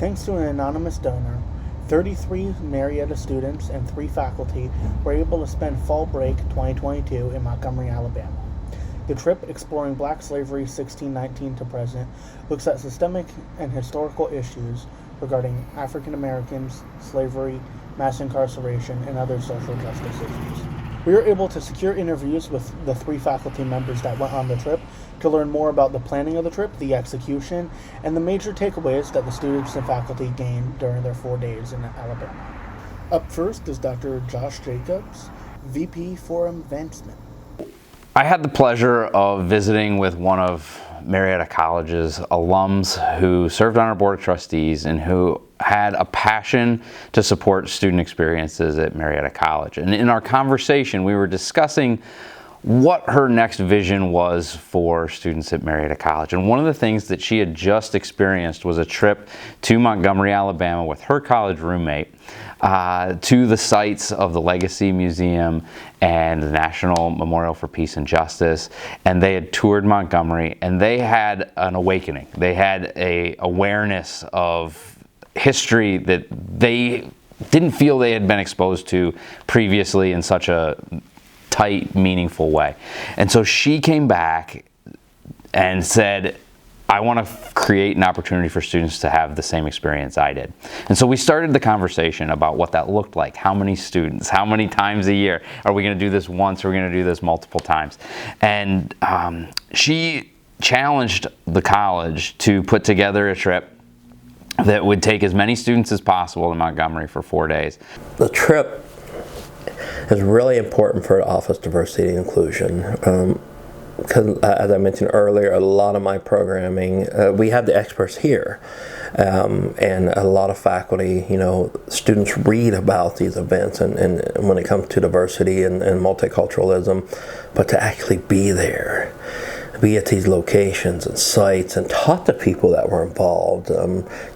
Thanks to an anonymous donor, 33 Marietta students and 3 faculty were able to spend fall break 2022 in Montgomery, Alabama. The trip, exploring Black slavery 1619 to present, looks at systemic and historical issues regarding African Americans, slavery, mass incarceration, and other social justice issues. We were able to secure interviews with the 3 faculty members that went on the trip to learn more about the planning of the trip, the execution, and the major takeaways that the students and faculty gained during their 4 days in Alabama. Up first is Dr. Josh Jacobs, VP for Advancement. I had the pleasure of visiting with one of Marietta College's alums who served on our board of trustees and who had a passion to support student experiences at Marietta College. And in our conversation, we were discussing what her next vision was for students at Marietta College. And one of the things that she had just experienced was a trip to Montgomery, Alabama with her college roommate to the sites of the Legacy Museum and the National Memorial for Peace and Justice. And they had toured Montgomery and they had an awakening. They had an awareness of history that they didn't feel they had been exposed to previously in such a tight, meaningful way. And so she came back and said, I want to create an opportunity for students to have the same experience I did. And so we started the conversation about what that looked like. How many students? How many times a year? Are we going to do this once? Or are we going to do this multiple times? And she challenged the college to put together a trip that would take as many students as possible in Montgomery for 4 days. The trip is really important for office diversity and inclusion. Because as I mentioned earlier, a lot of my programming, we have the experts here. And a lot of faculty, students read about these events and when it comes to diversity and multiculturalism, but to actually be there, be at these locations and sites and talk to people that were involved.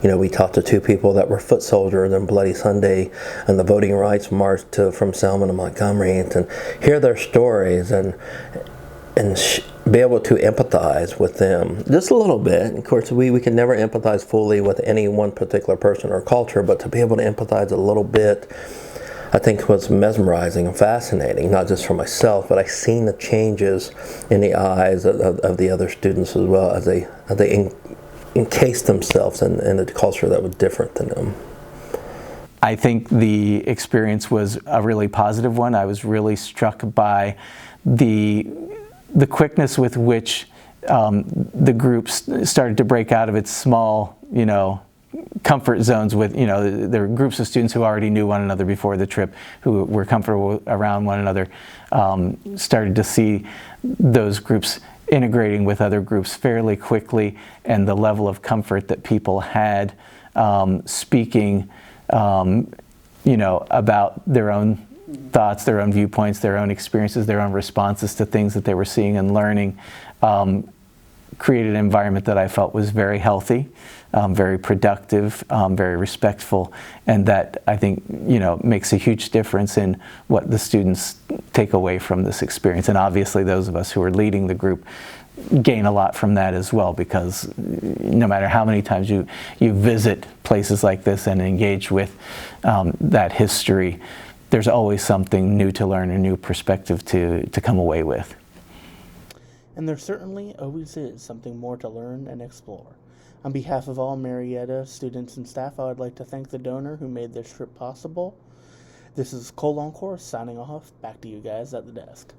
We talked to 2 people that were foot soldiers on Bloody Sunday and the Voting Rights March from Selma to Montgomery, and to hear their stories and be able to empathize with them just a little bit. Of course, we can never empathize fully with any one particular person or culture, but to be able to empathize a little bit, I think was mesmerizing and fascinating, not just for myself, but I've seen the changes in the eyes of the other students as well as they encase themselves in a culture that was different than them. I think the experience was a really positive one. I was really struck by the quickness with which the groups started to break out of its small, comfort zones with, there were groups of students who already knew one another before the trip, who were comfortable around one another, started to see those groups integrating with other groups fairly quickly, and the level of comfort that people had speaking, about their own thoughts, their own viewpoints, their own experiences, their own responses to things that they were seeing and learning, created an environment that I felt was very healthy, very productive, very respectful, and that I think makes a huge difference in what the students take away from this experience. And obviously those of us who are leading the group gain a lot from that as well, because no matter how many times you visit places like this and engage with that history, there's always something new to learn, a new perspective to come away with. And there certainly always is something more to learn and explore. On behalf of all Marietta students and staff, I would like to thank the donor who made this trip possible. This is Cole Encore signing off. Back to you guys at the desk.